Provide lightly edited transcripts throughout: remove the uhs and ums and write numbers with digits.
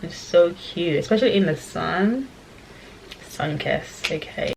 it's so cute, especially in the sun. Sun kiss, okay.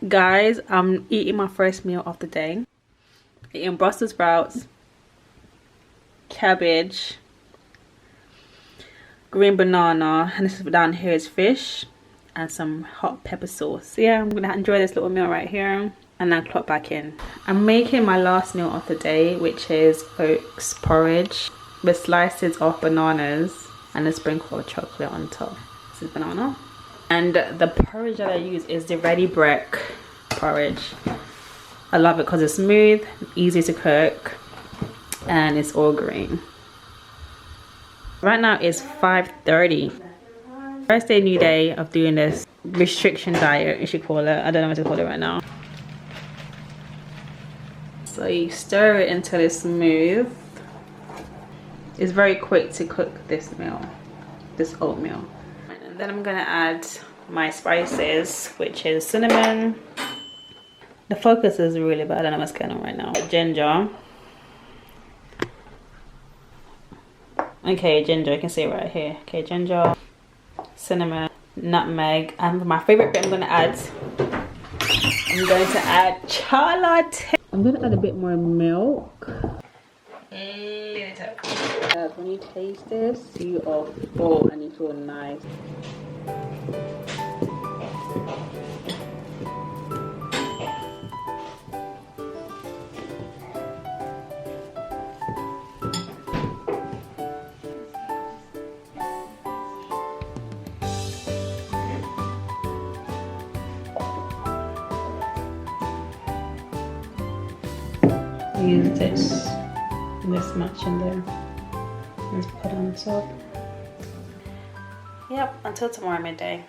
Guys, I'm eating my first meal of the day. Eating Brussels sprouts, cabbage, green banana, and this is down here is fish and some hot pepper sauce. So yeah, I'm gonna enjoy this little meal right here and then clock back in. I'm making my last meal of the day, which is oats porridge with slices of bananas and a sprinkle of chocolate on top. This is banana. And the porridge that I use is the Ready Break porridge. I love it because it's smooth, easy to cook, and it's all green. Right now it's 5:30. First day, new day of doing this restriction diet, you should call it. I don't know what to call it right now. So you stir it until it's smooth. It's very quick to cook this meal, this oatmeal. And then I'm gonna add my spices, which is cinnamon. The focus is really bad. I don't know what's going on right now. Ginger. Okay, ginger, you can see it right here. Okay, ginger, cinnamon, nutmeg, and my favorite bit I'm going to add chocolate. I'm going to add a bit more milk. When you taste this, you are full and you feel nice. Use this much in there. Let's put on top. Yep, until tomorrow midday.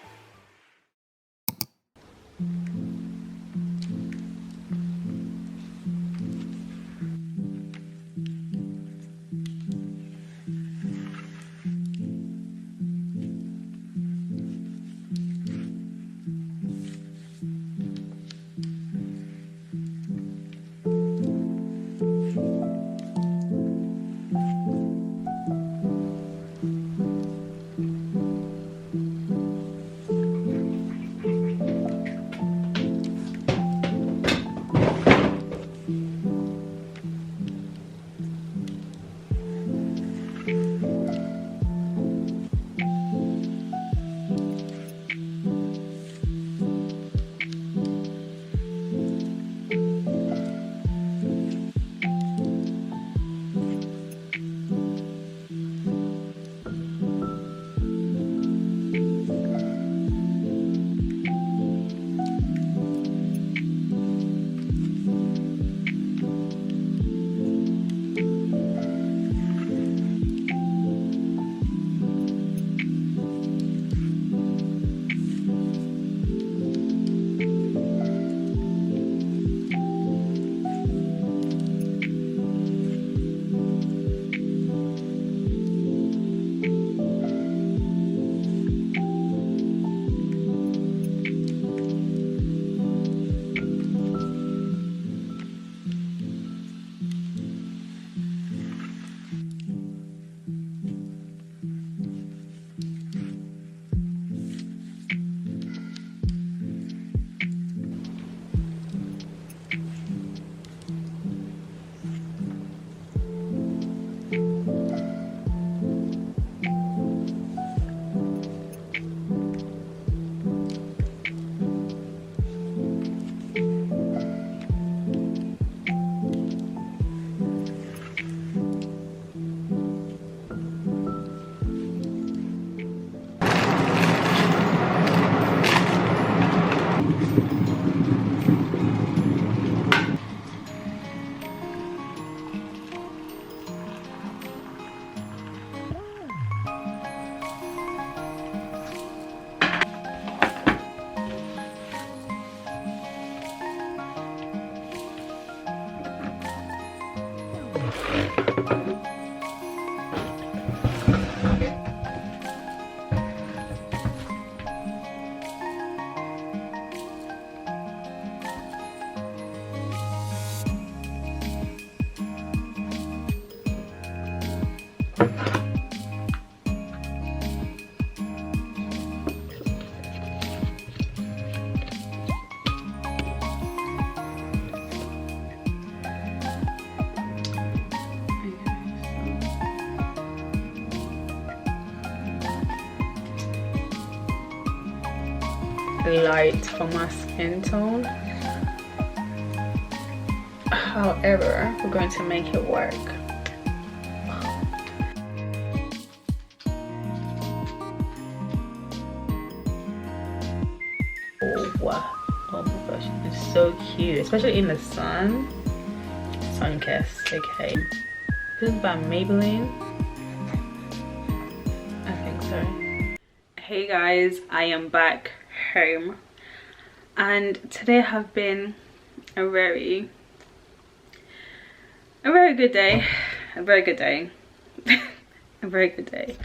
light for my skin tone. However, we're going to make it work. Oh my gosh, it's so cute, especially in the sun. Sun kiss, okay. This is by Maybelline. I think so. Hey guys, I am back home, and today have been a very good day. A very good day. A very good day.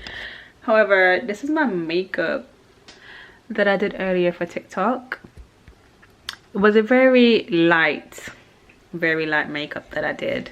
However, this is my makeup that I did earlier for TikTok. It was a very light makeup that I did.